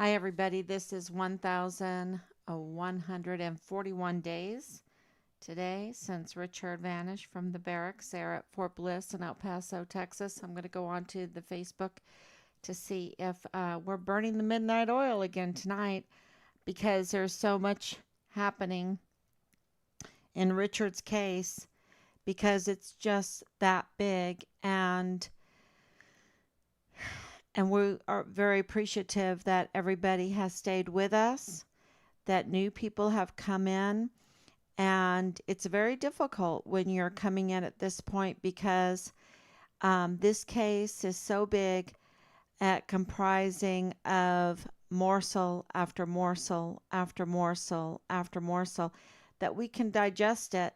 Hi, everybody. This is 1,141 days today since Richard vanished from the barracks there at Fort Bliss in El Paso, Texas. I'm going to go on to the Facebook to see if we're burning the midnight oil again tonight because there's so much happening in Richard's case because it's just that big and we are very appreciative that everybody has stayed with us, that new people have come in. And it's very difficult when you're coming in at this point because this case is so big at comprising of morsel after morsel after morsel after morsel that we can digest it,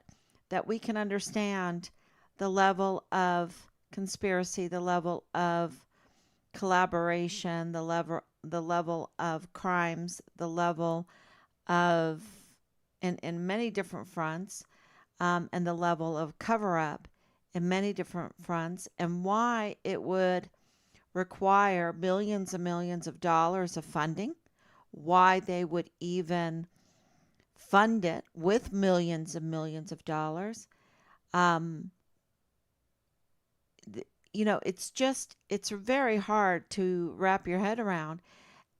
that we can understand the level of conspiracy, the level of collaboration, the level of crimes, the level of in many different fronts, and the level of cover up in many different fronts, and why it would require millions and millions of dollars of funding, why they would even fund it with millions and millions of dollars. Um, it's very hard to wrap your head around.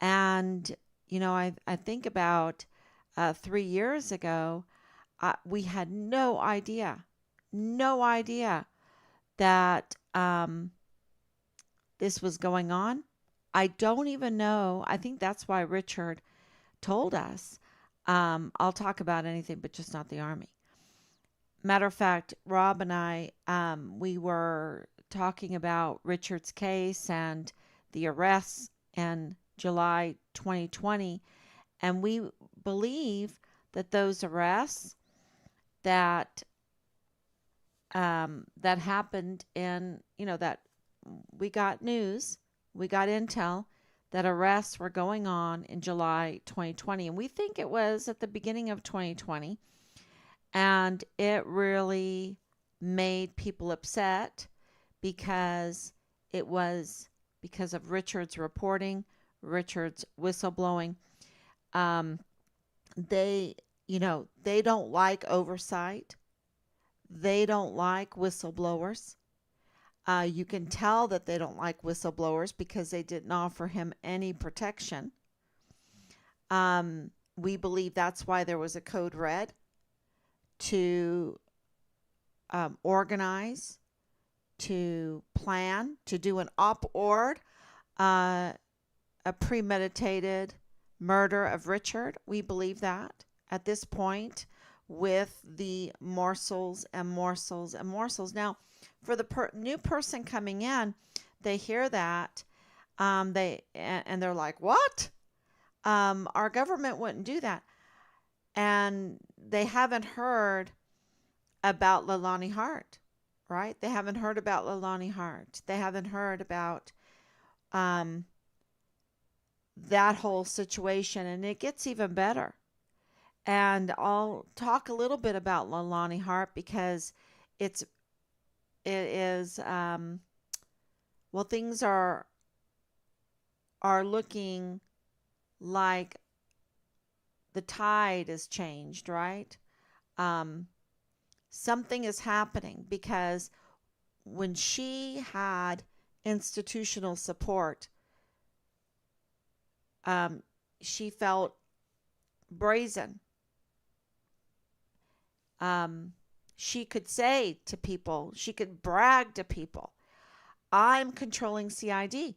And, I think about 3 years ago, we had no idea that this was going on. I don't even know. I think that's why Richard told us, I'll talk about anything, but just not the Army. Matter of fact, Rob and I, we were talking about Richard's case and the arrests in July 2020, and we believe that those arrests that that happened that we got news, we got intel that arrests were going on in July 2020, and we think it was at the beginning of 2020, and it really made people upset because it was because of Richard's reporting, Richard's whistleblowing. Um, they don't like oversight. They don't like whistleblowers. You can tell that they don't like whistleblowers because they didn't offer him any protection. We believe that's why there was a code red to organize, to plan, to do an op-ord, uh, a premeditated murder of Richard. We believe that at this point with the morsels and morsels and morsels. Now, for the new person coming in, they hear that they're like, "What? Our government wouldn't do that," and they haven't heard about Leilani Hart, right? They haven't heard about Leilani Hart. They haven't heard about um, that whole situation, and it gets even better. And I'll talk a little bit about Leilani Hart because it is well, things are looking like the tide has changed, right? Um, Something is happening because when she had institutional support, she felt brazen. Um, she could say to people, she could brag to people, I'm controlling CID.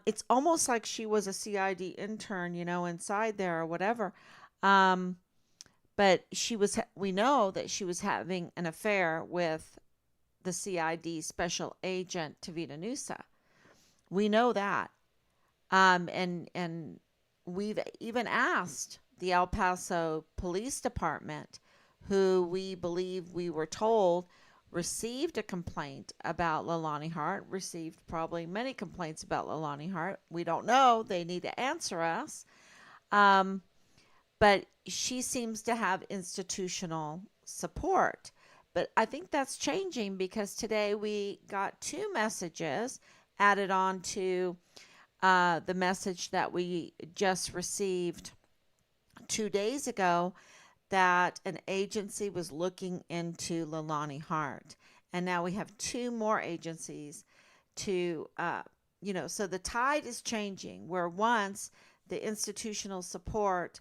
It's almost like she was a CID intern, inside there or whatever. Um, but we know that she was having an affair with the CID special agent, Tavita Nusa. We know that. And we've even asked the El Paso Police Department, who we believe we were told received a complaint about Leilani Hart, received probably many complaints about Leilani Hart. We don't know. They need to answer us. Um, but she seems to have institutional support. But I think that's changing because today we got two messages added on to the message that we just received 2 days ago that an agency was looking into Leilani Hart. And now we have two more agencies to, so the tide is changing where once the institutional support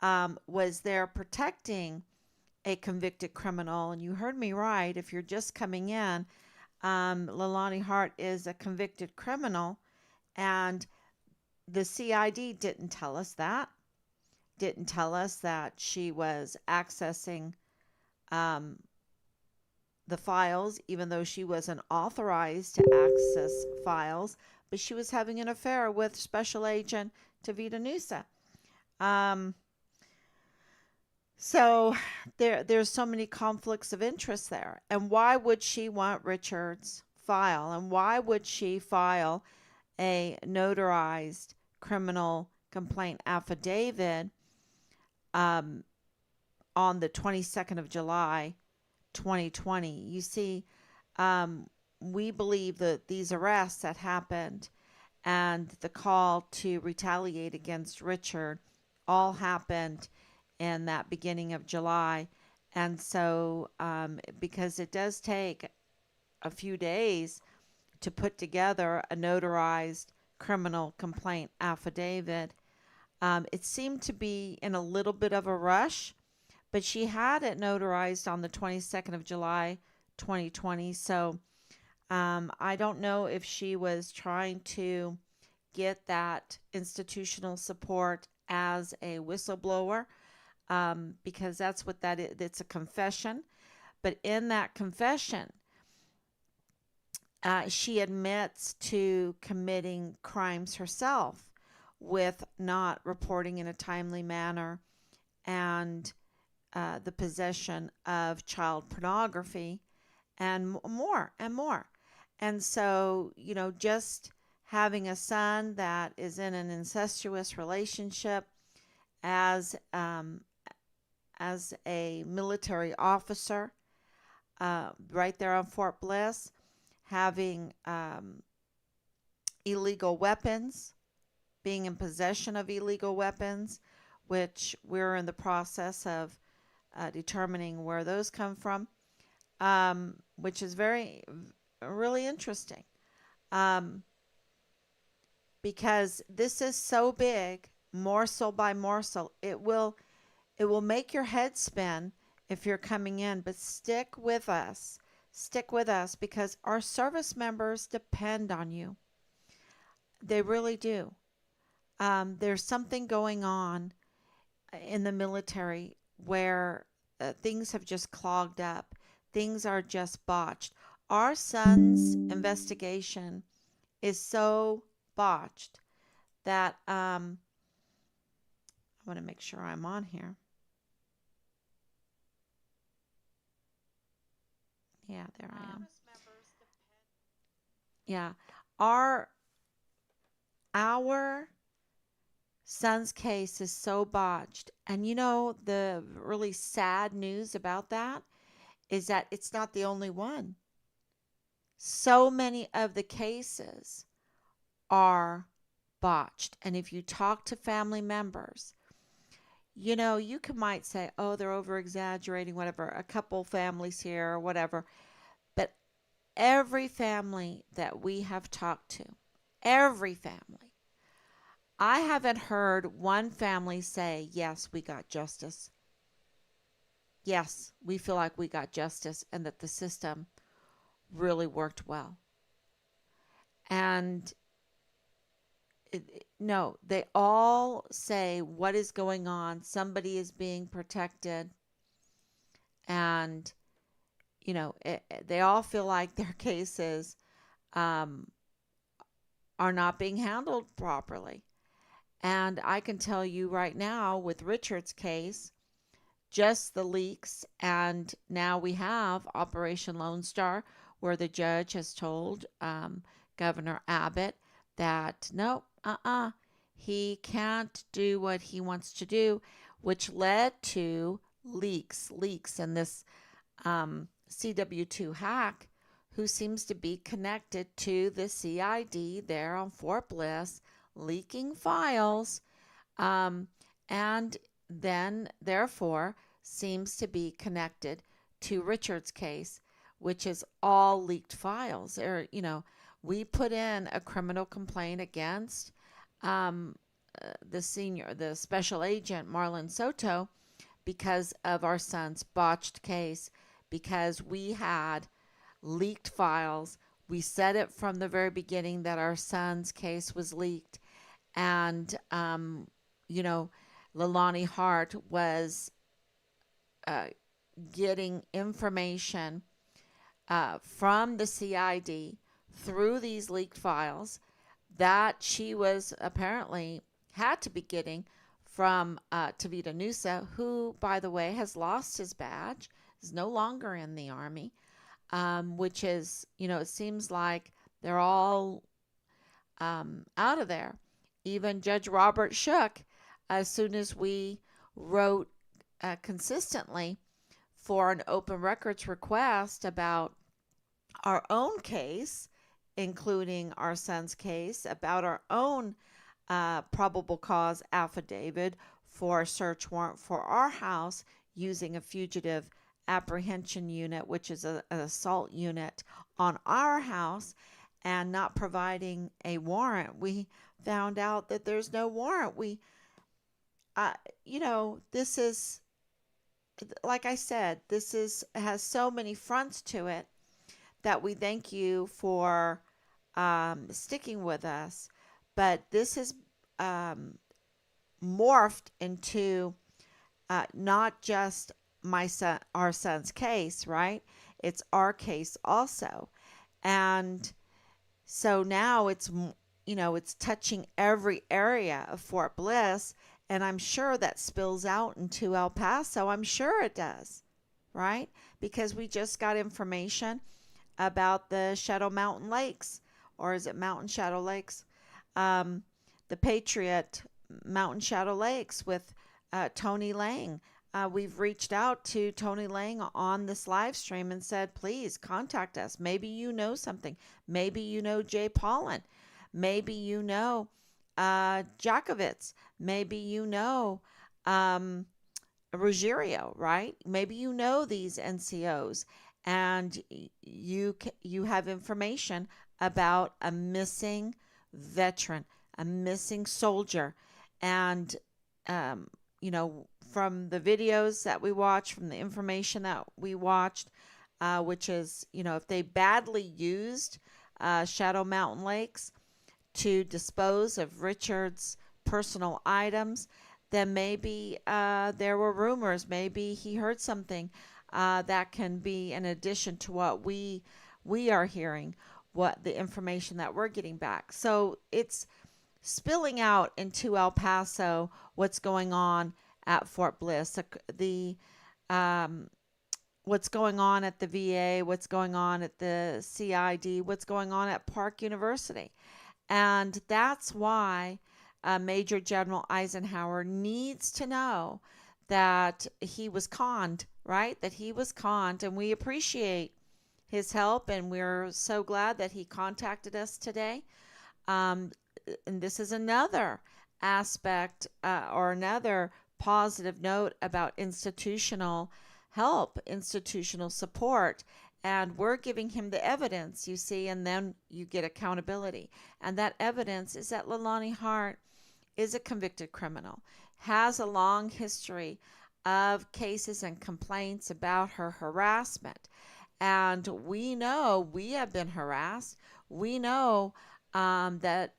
was there protecting a convicted criminal. And you heard me right. If you're just coming in, Leilani Hart is a convicted criminal. And the CID didn't tell us that. Didn't tell us that she was accessing um, the files, even though she wasn't authorized to access files, but she was having an affair with Special Agent Tavita Nusa. Um, so there's so many conflicts of interest there. And why would she want Richard's file? And why would she file a notarized criminal complaint affidavit um, on the 22nd of July, 2020? You see, um, we believe that these arrests that happened and the call to retaliate against Richard all happened in that beginning of July. And so, because it does take a few days to put together a notarized criminal complaint affidavit, it seemed to be in a little bit of a rush, but she had it notarized on the 22nd of July, 2020. So I don't know if she was trying to get that institutional support as a whistleblower, because that's what that is. It's a confession. But in that confession, she admits to committing crimes herself with not reporting in a timely manner and the possession of child pornography and more and more. And so, just having a son that is in an incestuous relationship as a military officer right there on Fort Bliss, having illegal weapons, being in possession of illegal weapons, which we're in the process of determining where those come from, which is really interesting, because this is so big, morsel by morsel. It will make your head spin if you're coming in, but stick with us. Stick with us because our service members depend on you. They really do. There's something going on in the military where things have just clogged up. Things are just botched. Our son's investigation is so botched that I want to make sure I'm on here. Yeah, there I am. Yeah. Our son's case is so botched. And the really sad news about that is that it's not the only one. So many of the cases are botched. And if you talk to family members, you might say, oh, they're over exaggerating, whatever, a couple families here or whatever. But every family that we have talked to, every family, I haven't heard one family say, yes, we got justice. Yes, we feel like we got justice and that the system really worked well. And no, they all say what is going on. Somebody is being protected. And, they all feel like their cases are not being handled properly. And I can tell you right now with Richard's case, just the leaks, and now we have Operation Lone Star, where the judge has told Governor Abbott that no, he can't do what he wants to do, which led to leaks in this CW2 hack, who seems to be connected to the CID there on Fort Bliss, leaking files, um, and then therefore seems to be connected to Richard's case, which is all leaked files. Or, we put in a criminal complaint against um, the special agent Marlon Soto, because of our son's botched case, because we had leaked files. We said it from the very beginning that our son's case was leaked. And, you know, Leilani Hart was uh, getting information from the CID through these leaked files that she was apparently had to be getting from Tavita Nusa, who, by the way, has lost his badge, is no longer in the Army, which is, it seems like they're all out of there. Even Judge Robert Shook, as soon as we wrote consistently for an open records request about our own case, including our son's case, about our own probable cause affidavit for a search warrant for our house using a fugitive apprehension unit, which is an assault unit on our house, and not providing a warrant. We found out that there's no warrant. Uh, this is, like I said, has so many fronts to it that we thank you for sticking with us. But this has um, morphed into not just our son's case, right? It's our case also, and so now it's touching every area of Fort Bliss, and I'm sure that spills out into El Paso. I'm sure it does, right? Because we just got information about the Shadow Mountain Lakes, or is it Mountain Shadow Lakes? Um, the Patriot Mountain Shadow Lakes with Tony Lang. We've reached out to Tony Lang on this live stream and said, please contact us. Maybe you know something. Maybe you know Jay Paulin. Maybe you know Jakovitz. Maybe you know Ruggiero, right? Maybe you know these NCOs, and you have information about a missing veteran, a missing soldier, and from the videos that we watched, from the information that we watched, which is, if they badly used Shadow Mountain Lakes to dispose of Richard's personal items, then maybe there were rumors. Maybe he heard something that can be in addition to what we are hearing, what the information that we're getting back. So it's spilling out into El Paso, what's going on at Fort Bliss, the what's going on at the VA, what's going on at the CID, what's going on at Park University. And that's why Major General Eisenhower needs to know that he was conned, right? That he was conned, and we appreciate his help, and we're so glad that he contacted us today. And this is another aspect or another positive note about institutional help, institutional support. And we're giving him the evidence, you see, and then you get accountability. And that evidence is that Leilani Hart is a convicted criminal, has a long history of cases and complaints about her harassment. And we know we have been harassed. We know that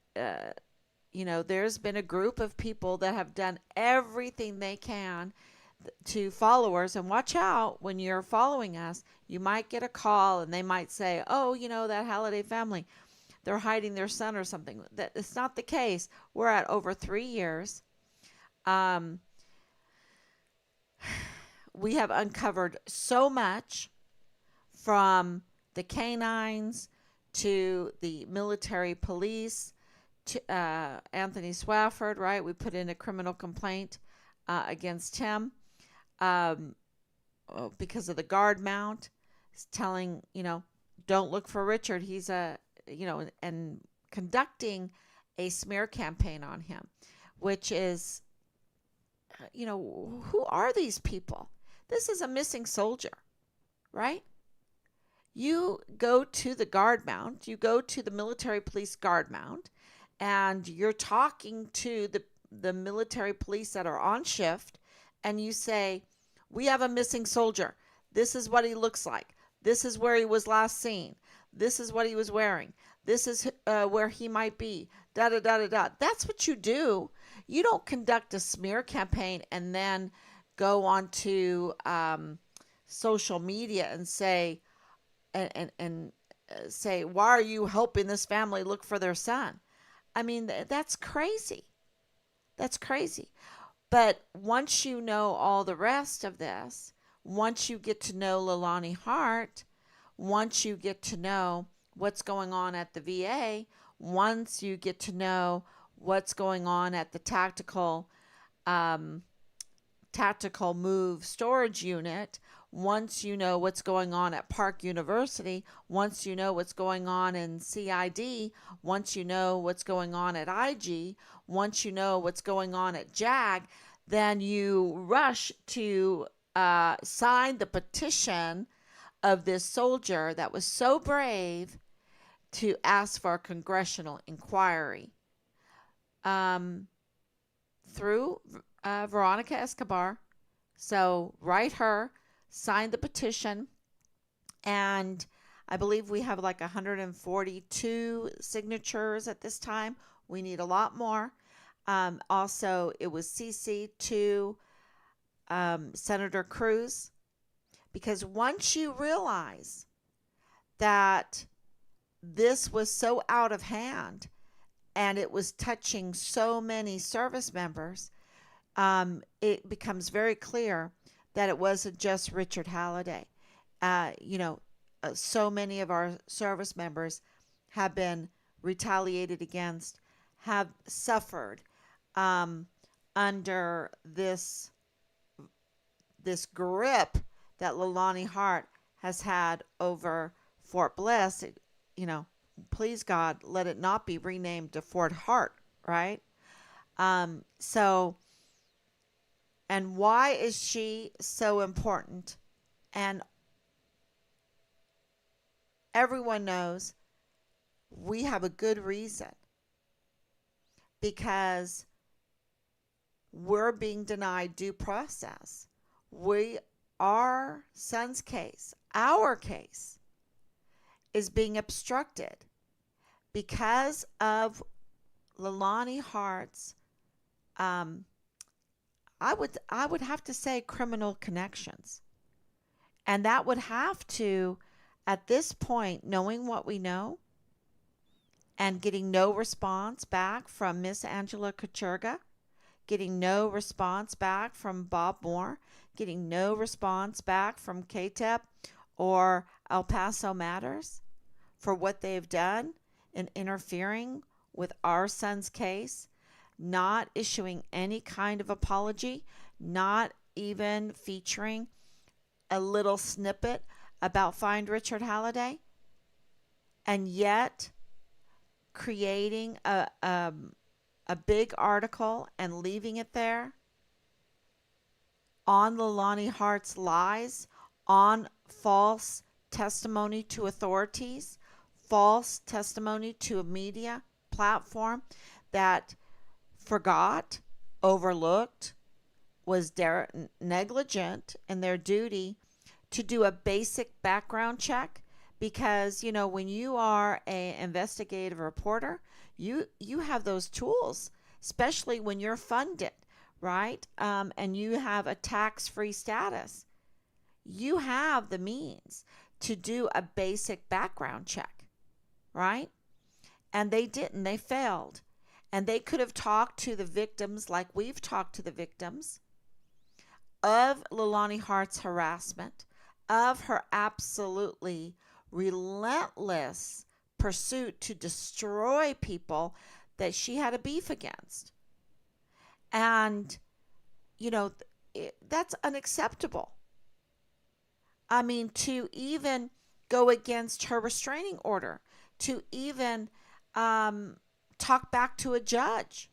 there's been a group of people that have done everything they can to followers. And watch out, when you're following us, you might get a call and they might say, oh, that Halliday family, they're hiding their son or something. That it's not the case. We're at over 3 years. We have uncovered so much, from the canines to the military police to Anthony Swafford, right? We put in a criminal complaint against him because of the guard mount. He's telling, don't look for Richard. He's and conducting a smear campaign on him, which is, who are these people? This is a missing soldier, right? You go to the guard mount, you go to the military police guard mount, and you're talking to the military police that are on shift, and you say, we have a missing soldier. This is what he looks like. This is where he was last seen. This is what he was wearing. This is where he might be. Da da da da da. That's what you do. You don't conduct a smear campaign and then go onto social media and say, and say, why are you helping this family look for their son? I mean, that's crazy. That's crazy. But once you know all the rest of this, once you get to know Leilani Hart, once you get to know what's going on at the VA, once you get to know what's going on at the tactical move storage unit, once you know what's going on at Park University, once you know what's going on in CID, once you know what's going on at IG, once you know what's going on at JAG, then you rush to sign the petition of this soldier that was so brave to ask for a congressional inquiry through Veronica Escobar. So write her, sign the petition, and I believe we have like 142 signatures at this time. We need a lot more. Also, it was CC to Senator Cruz, because once you realize that this was so out of hand and it was touching so many service members, it becomes very clear that it wasn't just Richard Halliday. So many of our service members have been retaliated against, have suffered under this grip that Leilani Hart has had over Fort Bliss. Please God, let it not be renamed to Fort Hart, right? So, and why is she so important? And everyone knows we have a good reason, because we're being denied due process. Our son's case, our case, is being obstructed because of Leilani Hart's, I would have to say, criminal connections. And that would have to, at this point, knowing what we know and getting no response back from Miss Angela Kucherga, getting no response back from Bob Moore, getting no response back from KTEP or El Paso Matters for what they've done in interfering with our son's case, not issuing any kind of apology, not even featuring a little snippet about Find Richard Halliday, and yet creating a big article and leaving it there on Leilani Hart's lies, on false testimony to authorities, false testimony to a media platform that forgot, overlooked, was negligent in their duty to do a basic background check. Because, when you are an investigative reporter, you have those tools, especially when you're funded, right? And you have a tax-free status. You have the means to do a basic background check, right? And they didn't. They failed. And they could have talked to the victims like we've talked to the victims of Leilani Hart's harassment, of her absolutely relentless pursuit to destroy people that she had a beef against. And, that's unacceptable. I mean, to even go against her restraining order, to even talk back to a judge,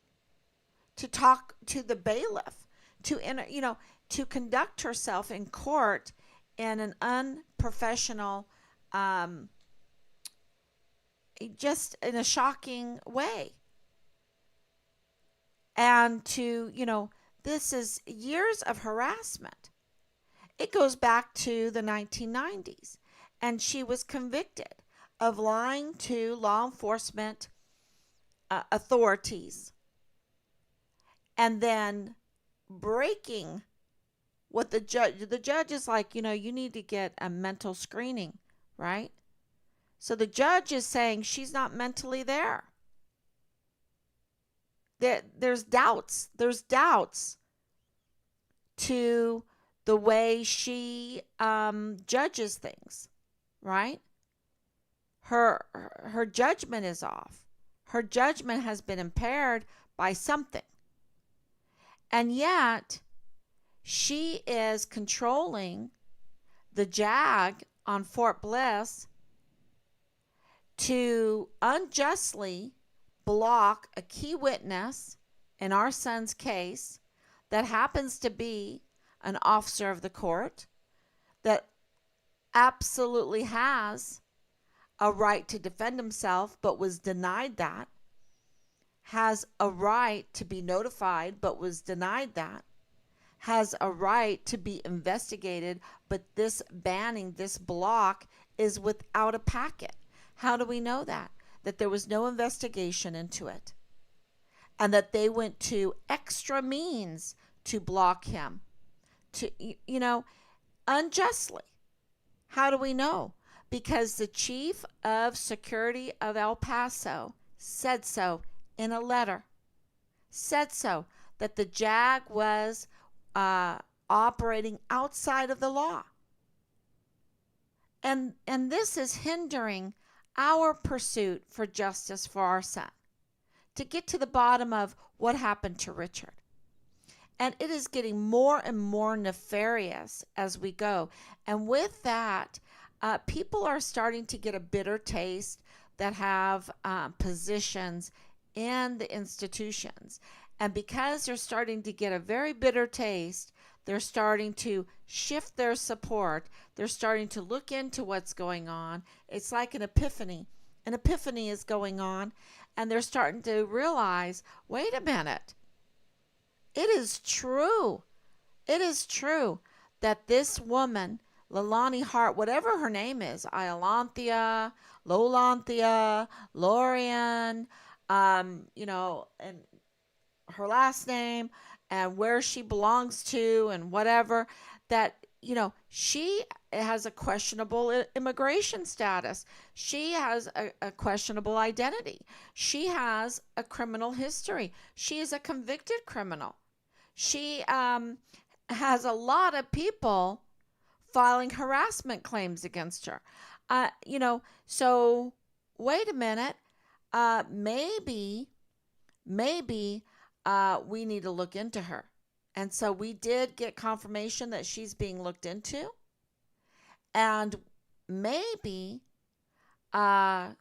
to talk to the bailiff, to conduct herself in court in an unprofessional, um, just in a shocking way. And this is years of harassment. It goes back to the 1990s. And she was convicted of lying to law enforcement authorities and then breaking what the judge is like, you need to get a mental screening, right? So the judge is saying she's not mentally there. There's doubts. There's doubts to the way she judges things, right? Her judgment is off. Her judgment has been impaired by something. And yet, she is controlling the JAG on Fort Bliss to unjustly block a key witness in our son's case that happens to be an officer of the court that absolutely has a right to defend himself but was denied that, has a right to be notified but was denied that, has a right to be investigated, but this banning, this block is without a packet. How do we know that? That there was no investigation into it and that they went to extra means to block him, to unjustly. How do we know? Because the chief of security of El Paso said so in a letter, said so, that the JAG was operating outside of the law. And this is hindering our pursuit for justice for our son, to get to the bottom of what happened to Richard. And it is getting more and more nefarious as we go. And with that, people are starting to get a bitter taste that have positions in the institutions. And because they're starting to get a very bitter taste, they're starting to shift their support. They're starting to look into what's going on. It's like an epiphany. An epiphany is going on, and they're starting to realize, wait a minute. It is true. It is true that this woman, Leilani Hart, whatever her name is, Iolanthia, Lolanthia, Lorian, and her last name and where she belongs to and whatever, that, she has a questionable immigration status. She has a questionable identity. She has a criminal history. She is a convicted criminal. She has a lot of people filing harassment claims against her. So wait a minute. Maybe we need to look into her. And so we did get confirmation that she's being looked into. And maybe her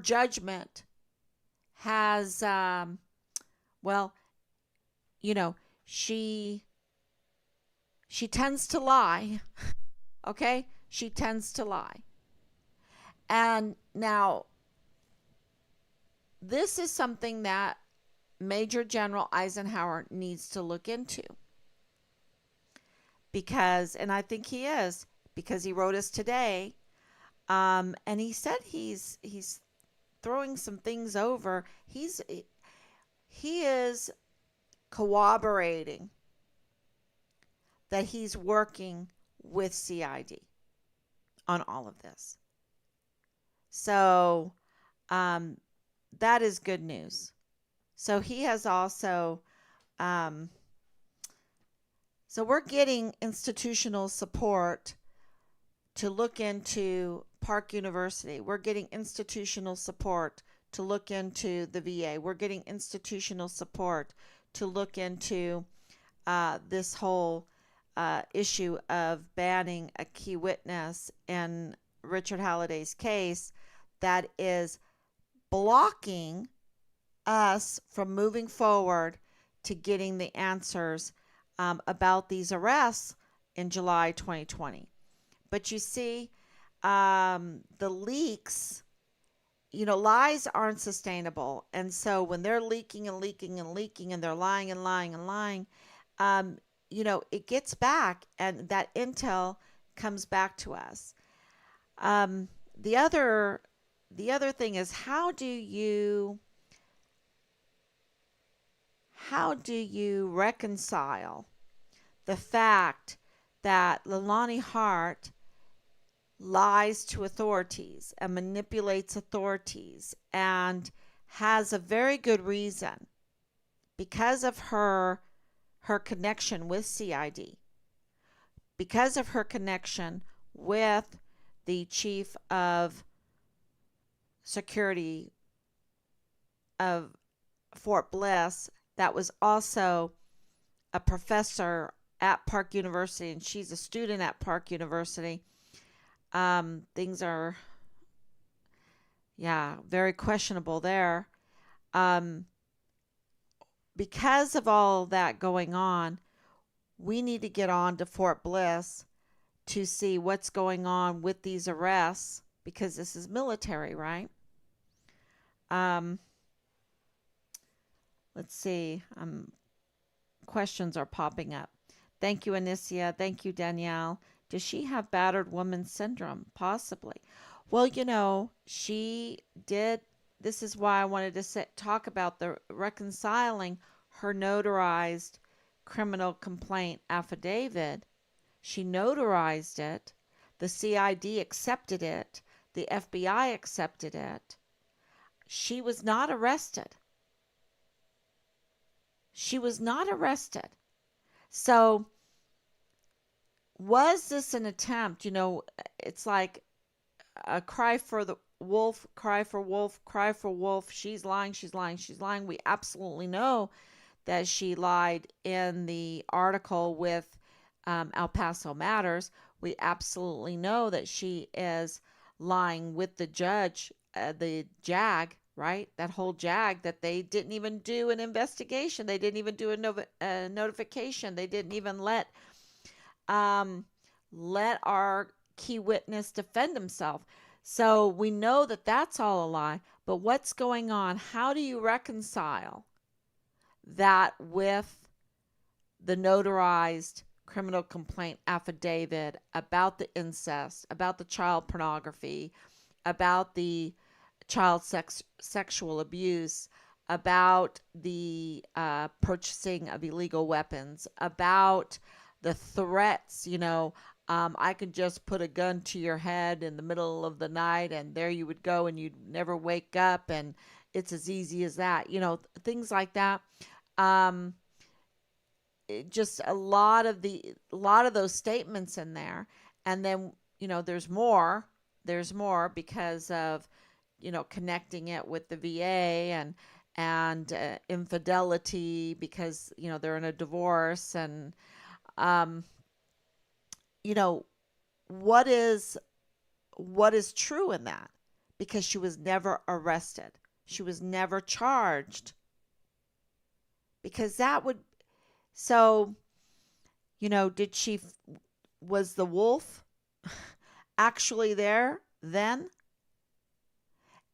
judgment has, she tends to lie. Okay? She tends to lie. And now, this is something that Major General Eisenhower needs to look into. Because, and I think he is, because he wrote us today, and he said he's throwing some things over. He is corroborating that he's working with CID on all of this. So that is good news. So he has also, so we're getting institutional support to look into Park University. We're getting institutional support to look into the VA. We're getting institutional support to look into this whole issue of banning a key witness in Richard Halliday's case that is blocking us from moving forward to getting the answers about these arrests in July 2020. But you see, the leaks, lies aren't sustainable. And so when they're leaking and leaking and leaking and they're lying and lying and lying, um, it gets back and that intel comes back to us. Um, the other the other thing is how do you reconcile the fact that Leilani Hart lies to authorities and manipulates authorities and has a very good reason because of her connection with CID, because of her connection with the chief of security of Fort Bliss, that was also a professor at Park University, and she's a student at Park University. Things are, yeah, very questionable there. Um, because of all that going on, we need to get on to Fort Bliss to see what's going on with these arrests because this is military, right? Um, let's see. Questions are popping up. Thank you, Anicia. Thank you, Danielle. Does she have battered woman syndrome? Possibly. Well, she did. This is why I wanted to talk about the reconciling her notarized criminal complaint affidavit. She notarized it. The CID accepted it. The FBI accepted it. She was not arrested. She was not arrested. So, was this an attempt? It's like a cry for the wolf, cry for wolf, cry for wolf. She's lying, she's lying, she's lying. We absolutely know that she lied in the article with El Paso Matters. We absolutely know that she is lying with the judge, the JAG, right? That whole JAG that they didn't even do an investigation. They didn't even do a notification. They didn't even um, let our key witness defend himself. So we know that that's all a lie. But what's going on? How do you reconcile that with the notarized criminal complaint affidavit about the incest, about the child pornography, about the sexual abuse, about the purchasing of illegal weapons, about the threats, I could just put a gun to your head in the middle of the night and there you would go and you'd never wake up and it's as easy as that, things like that. Um, just a lot of those statements in there, and then there's more because of connecting it with the VA and infidelity because they're in a divorce and um you know what is true in that, because she was never arrested, she was never charged, because that would, so did was the wolf actually there then?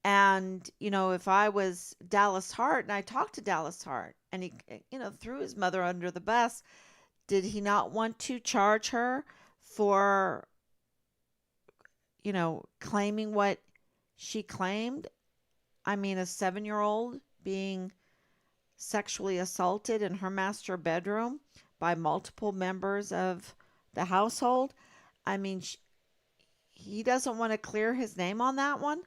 And if I was Dallas Hart and I talked to Dallas Hart and he threw his mother under the bus, did he not want to charge her for claiming what she claimed? I mean, a 7-year-old being sexually assaulted in her master bedroom by multiple members of the household. I mean, he doesn't want to clear his name on that one.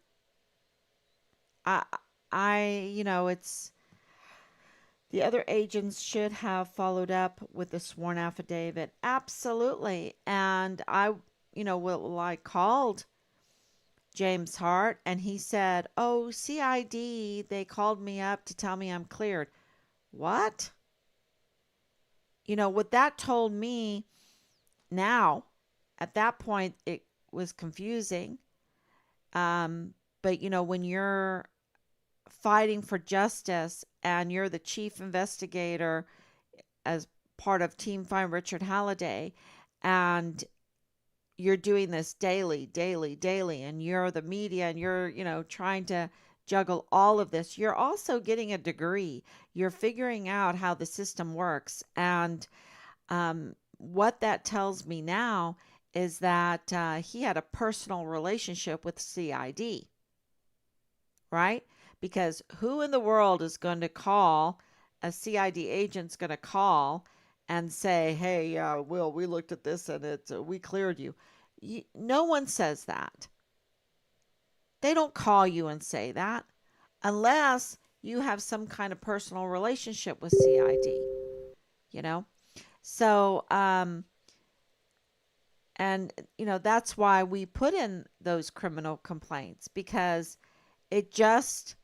I, it's the other agents should have followed up with the sworn affidavit. Absolutely. And I called James Hart and he said, "Oh, CID, they called me up to tell me I'm cleared." What? What that told me now, at that point, it was confusing. But when you're fighting for justice and you're the chief investigator as part of Team Find Richard Halliday, and you're doing this daily, daily, daily, and you're the media and you're, trying to juggle all of this, you're also getting a degree. You're figuring out how the system works. And what that tells me now is that he had a personal relationship with CID, right? Because who in the world is going to call, a CID agent's going to call and say, hey, Will, we looked at this and we cleared you. No one says that. They don't call you and say that unless you have some kind of personal relationship with CID, you know? So, and, that's why we put in those criminal complaints, because it just,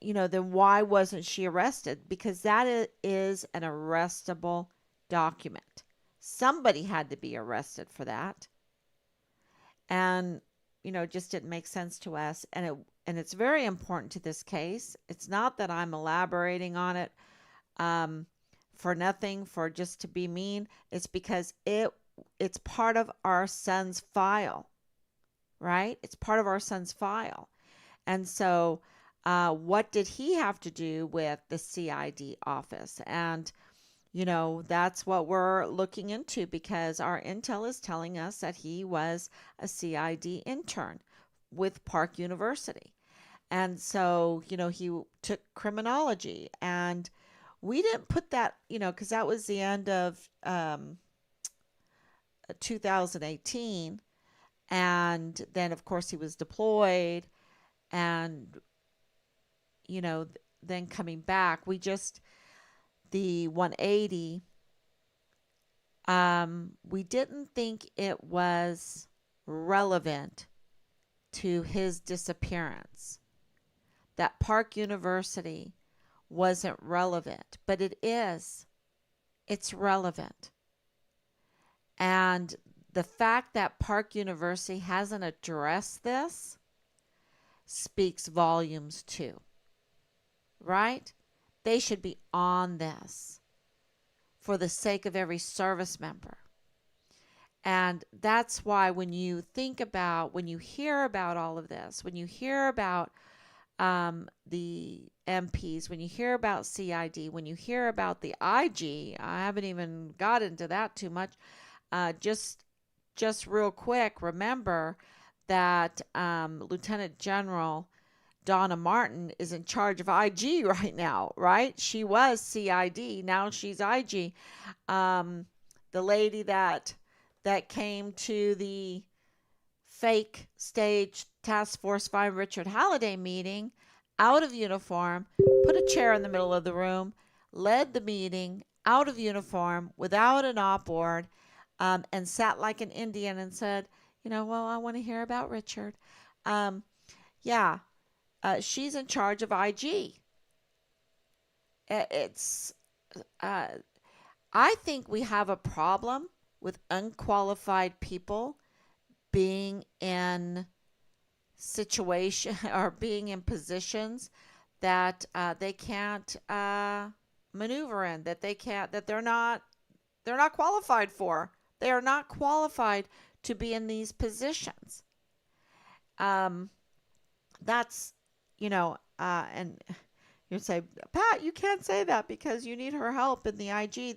then why wasn't she arrested? Because that is an arrestable document. Somebody had to be arrested for that. And, it just didn't make sense to us. And it's very important to this case. It's not that I'm elaborating on it for nothing, for just to be mean. It's because it's part of our son's file, right? It's part of our son's file. And so what did he have to do with the CID office? And, that's what we're looking into, because our intel is telling us that he was a CID intern with Park University. And so, he took criminology, and we didn't put that, because that was the end of 2018. And then, of course, he was deployed, and, then coming back, the 180, we didn't think it was relevant to his disappearance, that Park University wasn't relevant, but it is. It's relevant. And the fact that Park University hasn't addressed this speaks volumes too, right? They should be on this for the sake of every service member. And that's why when you hear about all of this, when you hear about the MPs, when you hear about CID, when you hear about the IG, I haven't even got into that too much. Just real quick, remember that Lieutenant General Donna Martin is in charge of IG right now, right? She was CID, now she's IG. The lady that came to the fake stage Task Force Find Richard Halliday meeting out of uniform, put a chair in the middle of the room, led the meeting out of uniform without an op board, and sat like an Indian and said, well, I want to hear about Richard. Yeah. She's in charge of IG. It's, I think we have a problem with unqualified people being in situation or being in positions that they can't maneuver in, that they're not qualified for. They are not qualified to be in these positions. That's, and you'd say, Pat, you can't say that because you need her help in the IG.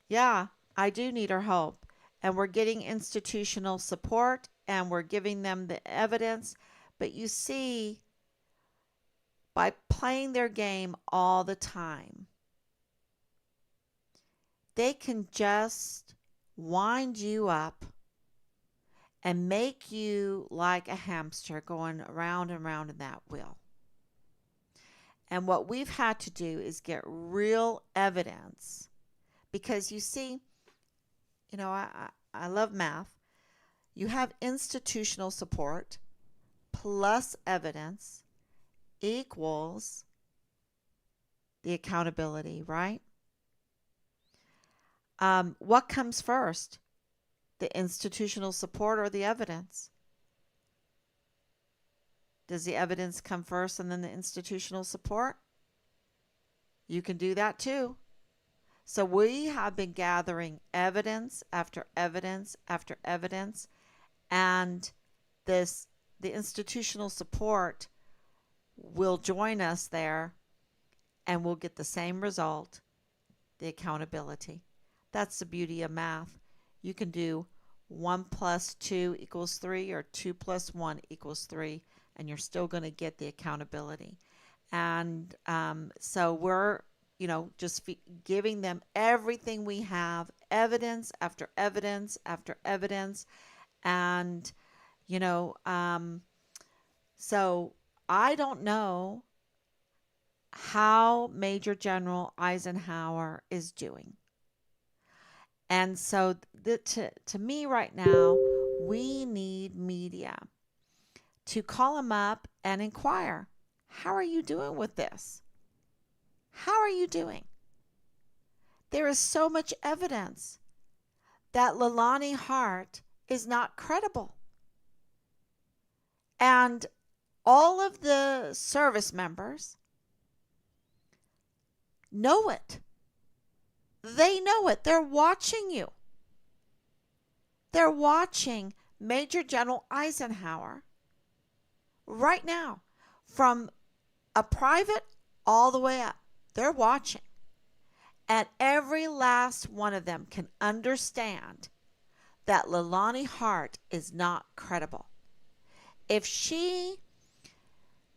Yeah, I do need her help. And we're getting institutional support and we're giving them the evidence. But you see, by playing their game all the time, they can just wind you up and make you like a hamster going around and around in that wheel. And what we've had to do is get real evidence, because you see, I love math. You have institutional support plus evidence equals the accountability, right? What comes first? The institutional support or the evidence? Does the evidence come first and then the institutional support? You can do that too. So we have been gathering evidence after evidence after evidence, and this the institutional support will join us there, and we'll get the same result, the accountability. That's the beauty of math. You can do 1 plus 2 equals 3 or 2 plus 1 equals 3, and you're still going to get the accountability. And so we're, just giving them everything we have, evidence after evidence after evidence. And, so I don't know how Major General Eisenhower is doing. And so to me right now, we need media to call him up and inquire, how are you doing with this? How are you doing? There is so much evidence that Leilani Hart is not credible. And all of the service members know it. They know it. They're watching you. They're watching Major General Eisenhower right now, from a private all the way up. They're watching. And every last one of them can understand that Leilani Hart is not credible. If she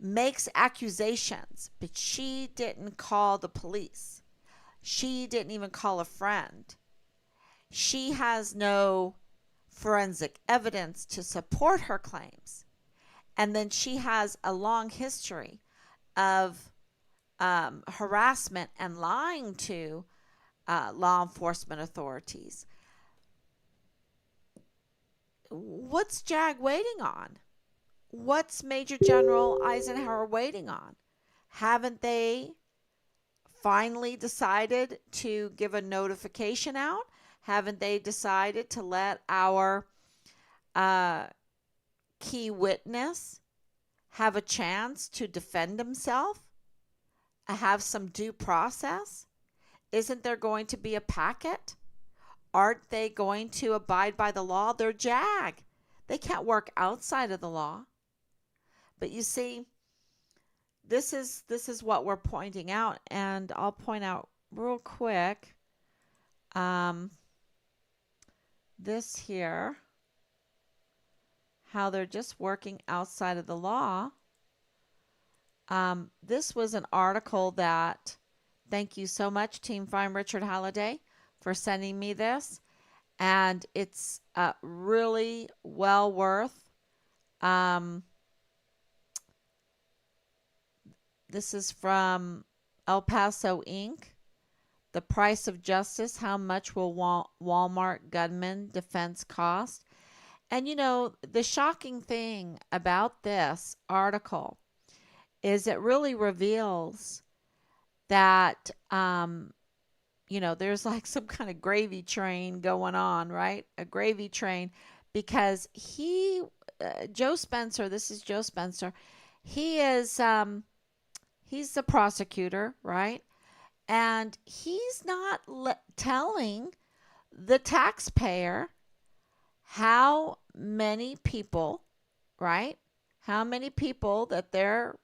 makes accusations, but she didn't call the police, she didn't even call a friend, she has no forensic evidence to support her claims, and then she has a long history of harassment and lying to law enforcement authorities, what's JAG waiting on? What's Major General Eisenhower waiting on? Haven't they finally decided to give a notification out? Haven't they decided to let our key witness have a chance to defend himself? Have some due process? Isn't there going to be a packet? Aren't they going to abide by the law? They're JAG. They can't work outside of the law. But you see, this is what we're pointing out, and I'll point out real quick this here, how they're just working outside of the law. This was an article that, thank you so much, Team Find Richard Halliday, for sending me this, and it's really well worth. This is from El Paso Inc. The price of justice. How much will Walmart gunman defense cost? And the shocking thing about this article is it really reveals that, there's like some kind of gravy train going on, right? A gravy train, because Joe Spencer, this is Joe Spencer, he is, he's the prosecutor, right? And he's not telling the taxpayer how many people, right? How many people that they're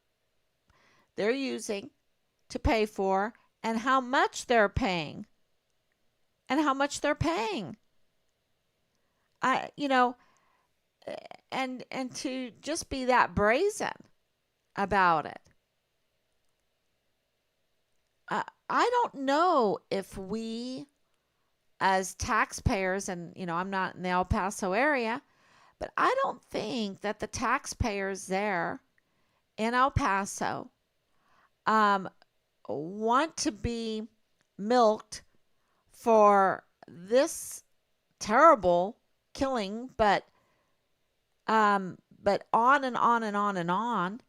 using to pay for, and how much they're paying. And how much they're paying. And to just be that brazen about it. I don't know if we, as taxpayers, and I'm not in the El Paso area, but I don't think that the taxpayers there in El Paso want to be milked for this terrible killing, but on and on and on and on,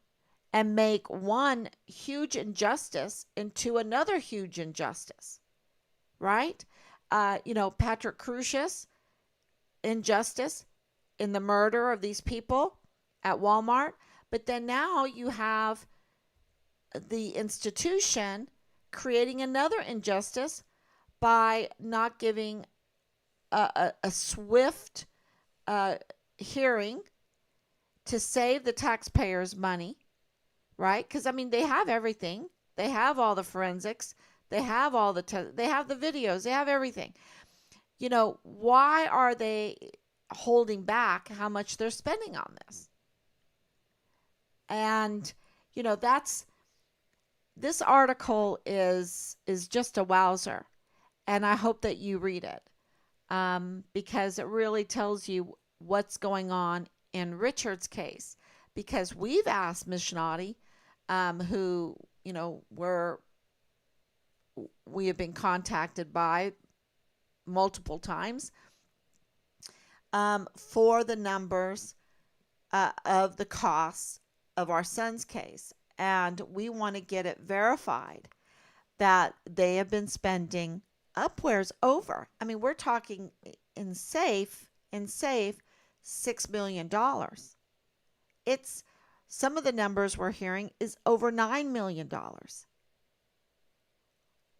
and make one huge injustice into another huge injustice, right? Patrick Crucius, injustice in the murder of these people at Walmart, But then now you have the institution creating another injustice by not giving a swift hearing to save the taxpayers' money, right? Because I mean, they have everything. They have all the forensics. They have all they have the videos. They have everything. Why are they holding back how much they're spending on this? And that's this article is just a wowzer, and I hope that you read it, because it really tells you what's going on in Richard's case. Because we've asked Ms. Schnotty, who we have been contacted by multiple times, for the numbers of the costs of our son's case. And we want to get it verified that they have been spending upwards over, I mean, we're talking in safe $6 million. It's some of the numbers we're hearing is over $9 million.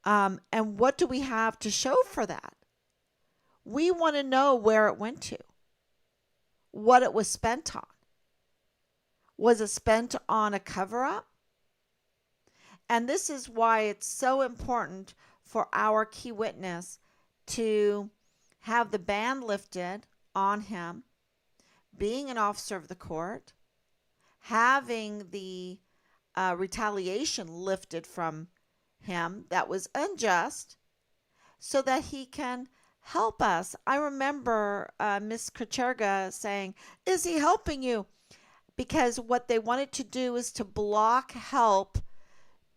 And what do we have to show for that? We want to know where it went to, what it was spent on. Was it spent on a cover-up? And this is why it's so important for our key witness to have the ban lifted on him, being an officer of the court, having the retaliation lifted from him that was unjust, so that he can help us. I remember Miss Kacherga saying, "Is he helping you?" Because what they wanted to do is to block help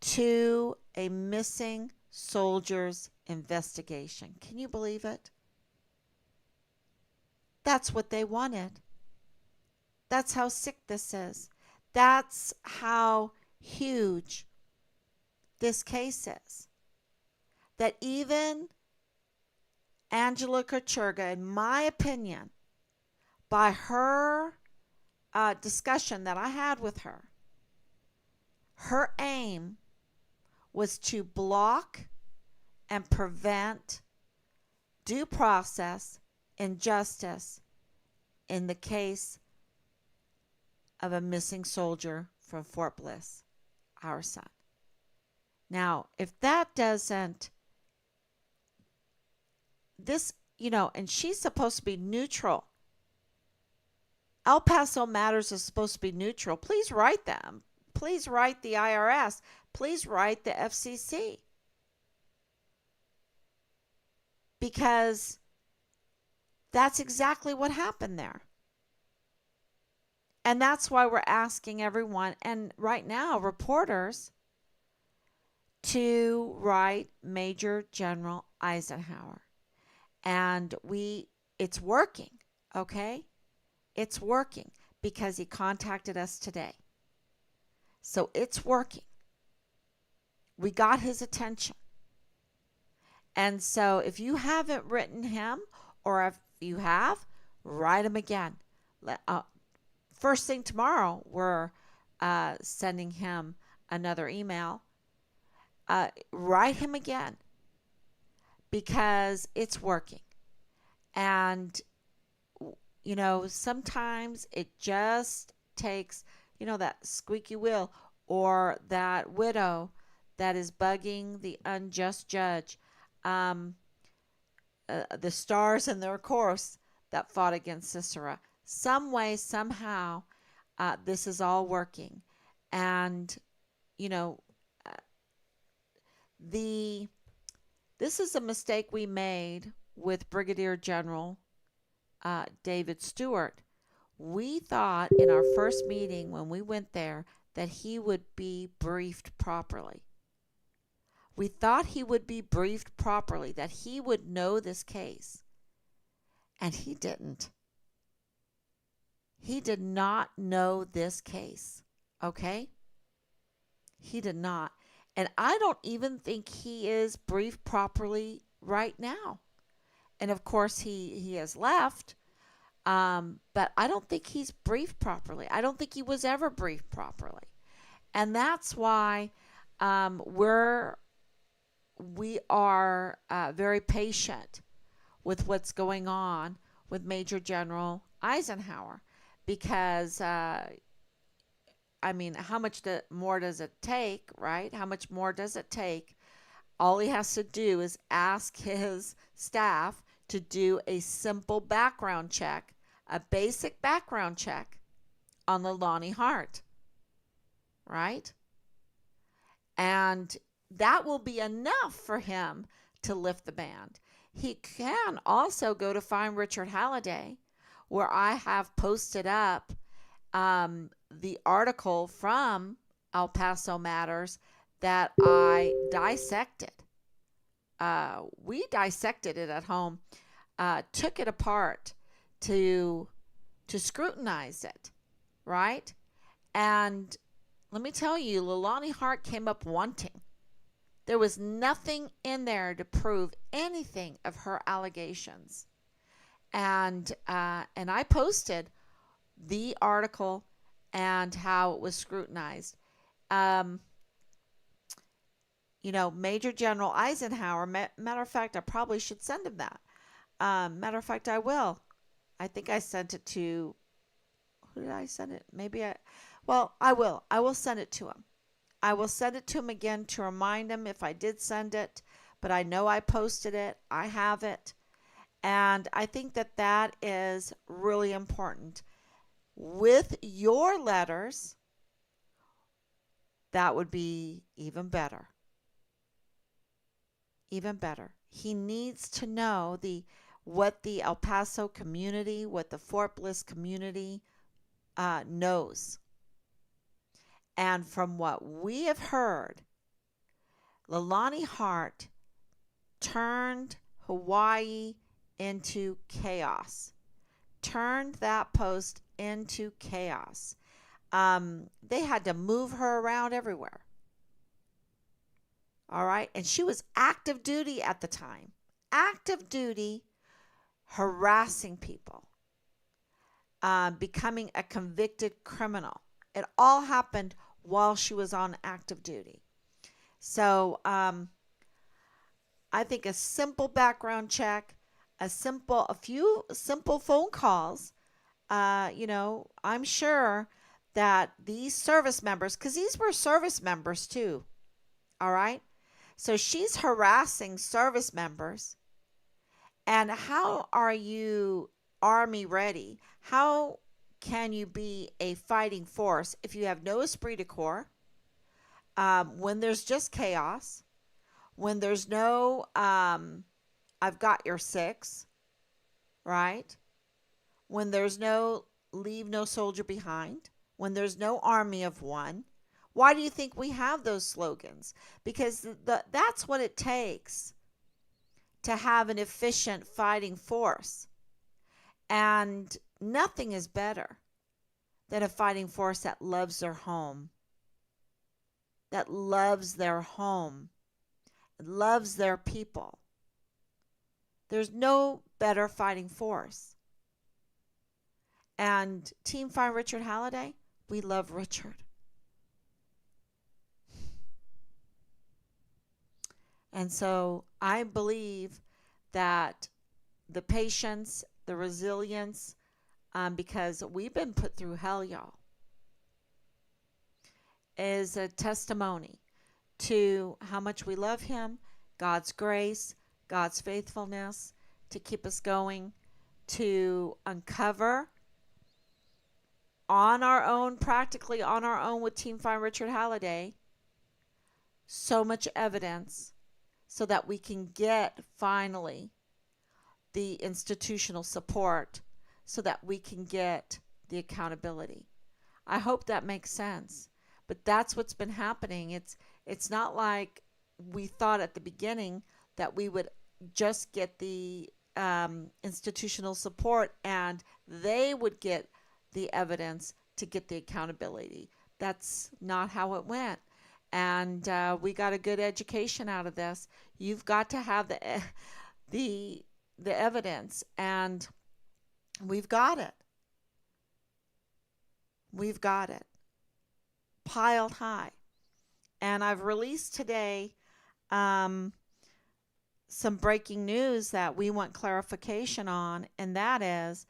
to a missing soldier's investigation. Can you believe it? That's what they wanted. That's how sick this is. That's how huge this case is. That even Angela Kacherga, in my opinion, by her discussion that I had with her, her aim was to block and prevent due process and justice in the case of a missing soldier from Fort Bliss, our son. Now, if that doesn't, and she's supposed to be neutral. El Paso Matters is supposed to be neutral. Please write them. Please write the IRS. Please write the FCC. Because that's exactly what happened there. And that's why we're asking everyone, and right now, reporters, to write Major General Eisenhower. And it's working, okay? It's working because he contacted us today. So it's working. We got his attention. And so if you haven't written him, or if you have, write him again. First thing tomorrow, we're sending him another email. Write him again, because it's working. And sometimes it just takes, that squeaky wheel, or that widow that is bugging the unjust judge, the stars in their course that fought against Sisera. Some way, somehow, this is all working. And, this is a mistake we made with Brigadier General David Stewart. We thought in our first meeting when we went there that he would be briefed properly. We thought he would be briefed properly, that he would know this case. And he didn't. He did not know this case, okay? He did not. And I don't even think he is briefed properly right now. And of course, he has left. But I don't think he's briefed properly. I don't think he was ever briefed properly. And that's why um, we're we are very patient with what's going on with Major General Eisenhower, because I mean, how much more does it take, right? How much more does it take? All he has to do is ask his staff to do a simple background check, a basic background check on the Lonnie Hart, right? And that will be enough for him to lift the ban. He can also go to Find Richard Halliday, where I have posted up the article from El Paso Matters that I dissected. We dissected it at home, took it apart to scrutinize it, right? And let me tell you, Lilani Hart came up wanting. There was nothing in there to prove anything of her allegations. And I posted the article and how it was scrutinized. Um, Major General Eisenhower, matter of fact, I probably should send him that. Matter of fact, I will. I think I sent it to, who did I send it? I will. I will send it to him. I will send it to him again to remind him if I did send it, but I know I posted it. I have it. And I think that that is really important. With your letters, that would be even better. Even better. He needs to know what the El Paso community, what the Fort Bliss community knows. And from what we have heard, Lilani Hart turned Hawaii into chaos. Turned that post into chaos. They had to move her around everywhere. All right. And she was active duty at the time. Active duty, harassing people, becoming a convicted criminal. It all happened while she was on active duty. So I think a simple background check, a few simple phone calls, I'm sure that these service members, because these were service members too, all right? So she's harassing service members. And how are you Army ready? How can you be a fighting force if you have no esprit de corps? When there's just chaos, when there's no, I've got your six, right? When there's no leave no soldier behind, when there's no army of one. Why do you think we have those slogans? Because that's what it takes to have an efficient fighting force. And nothing is better than a fighting force that loves their home, that loves their home, loves their people. There's no better fighting force. And Team Find Richard Halliday, we love Richard. And so I believe that the patience, the resilience, because we've been put through hell, y'all, is a testimony to how much we love him, God's grace, God's faithfulness to keep us going, to uncover on our own, practically on our own with Team Find Richard Halliday, so much evidence so that we can get finally the institutional support so that we can get the accountability. I hope that makes sense. But that's what's been happening. It's not like we thought at the beginning that we would just get the institutional support and they would get the evidence to get the accountability. That's not how it went. And we got a good education out of this. You've got to have the evidence. And We've got it. We've got it piled high. And I've released today um, some breaking news that we want clarification on, and that is,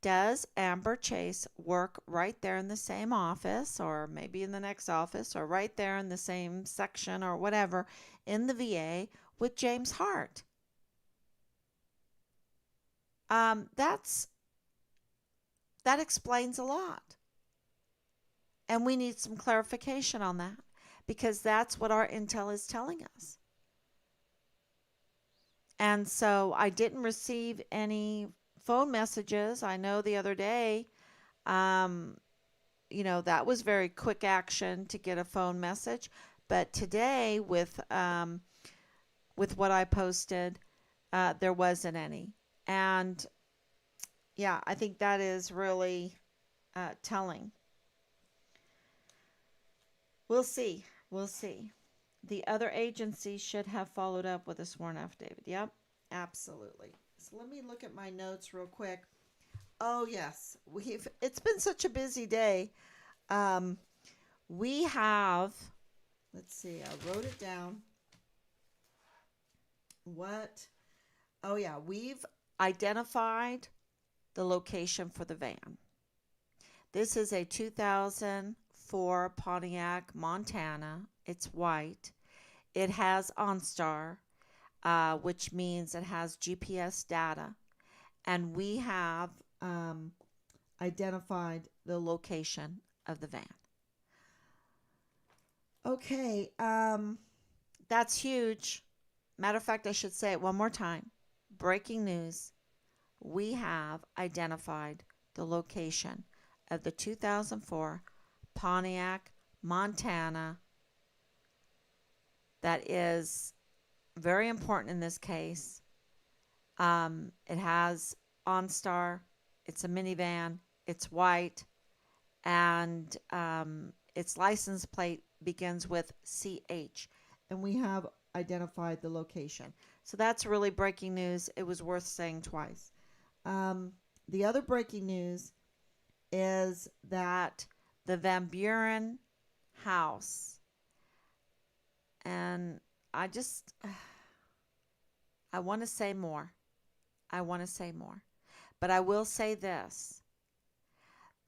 does Amber Chase work right there in the same office, or maybe in the next office, or right there in the same section, or whatever, in the VA with James Hart? That explains a lot, and we need some clarification on that because that's what our intel is telling us. And so I didn't receive any phone messages. I know the other day, um, that was very quick action to get a phone message. But today, with what I posted, there wasn't any. And yeah, I think that is really telling. We'll see. We'll see. The other agencies should have followed up with a sworn affidavit. Yep, absolutely. So let me look at my notes real quick. Oh yes, it's been such a busy day. Um, we have, let's see, I wrote it down. What? Oh yeah, we've identified the location for the van. This is a 2004 Pontiac Montana. It's white. It has OnStar, which means it has GPS data. And we have identified the location of the van. Okay, that's huge. Matter of fact, I should say it one more time. Breaking news. We have identified the location of the 2004 Pontiac Montana. That is very important in this case. It has OnStar. It's a minivan. It's white. And its license plate begins with CH. And we have identified the location. So that's really breaking news. It was worth saying twice. The other breaking news is that the Van Buren house, and I want to say more. I want to say more. But I will say this,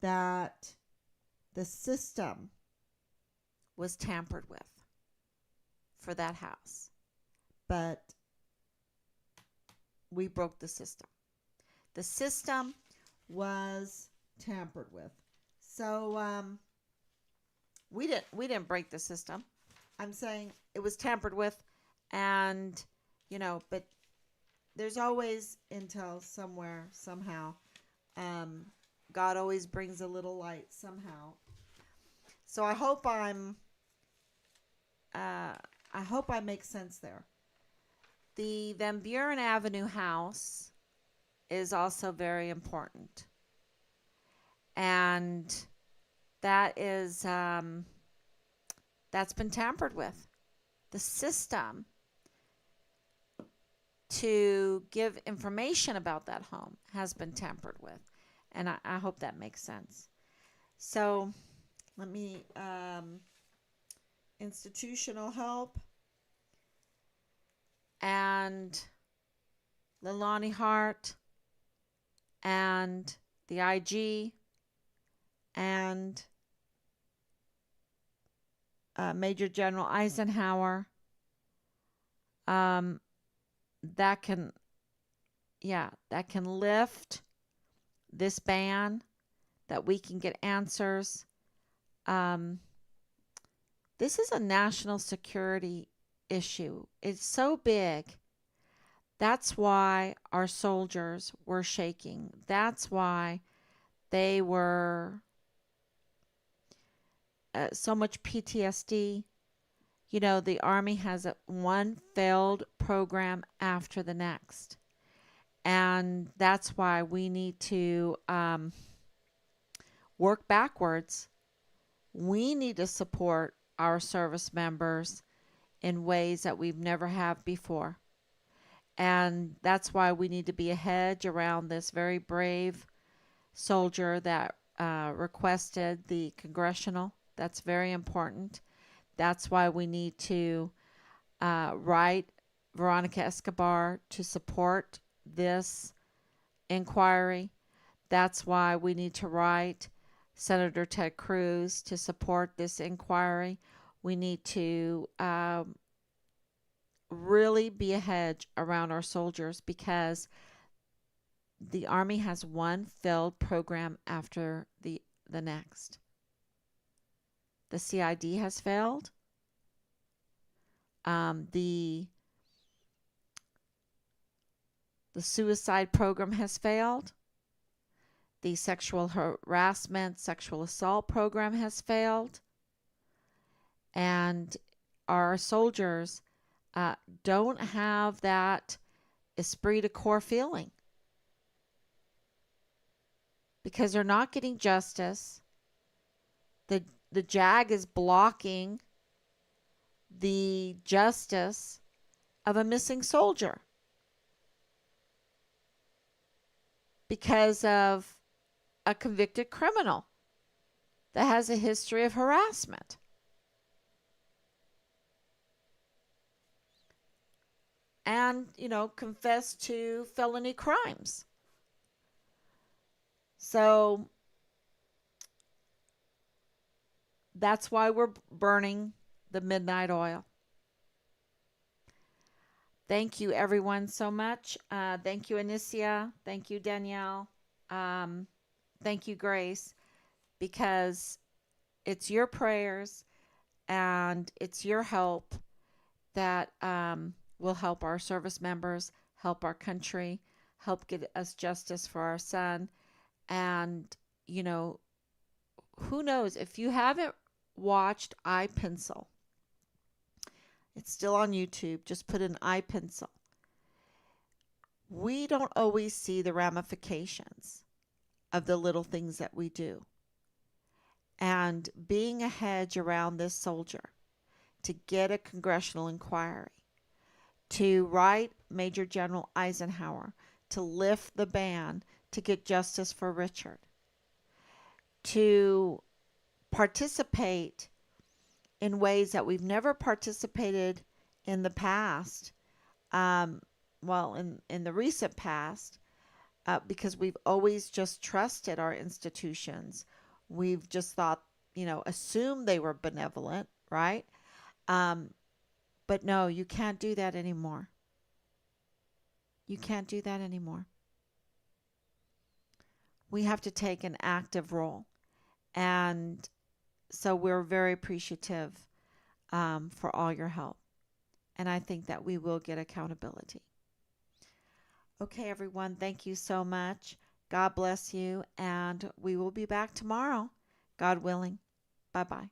that the system was tampered with for that house. But we broke the system. The system was tampered with. So we didn't break the system. I'm saying it was tampered with, and but there's always intel somewhere, somehow. God always brings a little light somehow. So I hope I make sense there. The Van Buren Avenue house is also very important, and that is that's been tampered with. The system to give information about that home has been tampered with, and I hope that makes sense. So let me institutional help and Leilani Hart and the IG and Major General Eisenhower. That can lift this ban, that we can get answers. This is a national security issue. It's so big. That's why our soldiers were shaking. That's why they were so much PTSD. The Army has one failed program after the next. And that's why we need to work backwards. We need to support our service members in ways that we've never have before. And that's why we need to be a hedge around this very brave soldier that requested the congressional. That's very important. That's why we need to write Veronica Escobar to support this inquiry. That's why we need to write Senator Ted Cruz to support this inquiry. We need to really be a hedge around our soldiers, because the Army has one failed program after the next. The CID has failed. The suicide program has failed. The sexual harassment, sexual assault program has failed. And our soldiers don't have that esprit de corps feeling, because they're not getting justice. The JAG is blocking the justice of a missing soldier because of a convicted criminal that has a history of harassment. And, confessed to felony crimes. So that's why we're burning the midnight oil. Thank you, everyone, so much. Thank you, Anicia. Thank you, Danielle. Thank you, Grace, because it's your prayers and it's your help that will help our service members, help our country, help get us justice for our son. And, who knows, if you haven't watched iPencil, it's still on YouTube. Just put in iPencil. We don't always see the ramifications of the little things that we do. And being a hedge around this soldier to get a congressional inquiry, to write Major General Eisenhower to lift the ban to get justice for Richard, to participate in ways that we've never participated in the past, in the recent past, because we've always just trusted our institutions. We've just thought, assumed they were benevolent, right? But no, you can't do that anymore. You can't do that anymore. We have to take an active role. And so we're very appreciative for all your help. And I think that we will get accountability. Okay, everyone, thank you so much. God bless you. And we will be back tomorrow, God willing. Bye-bye.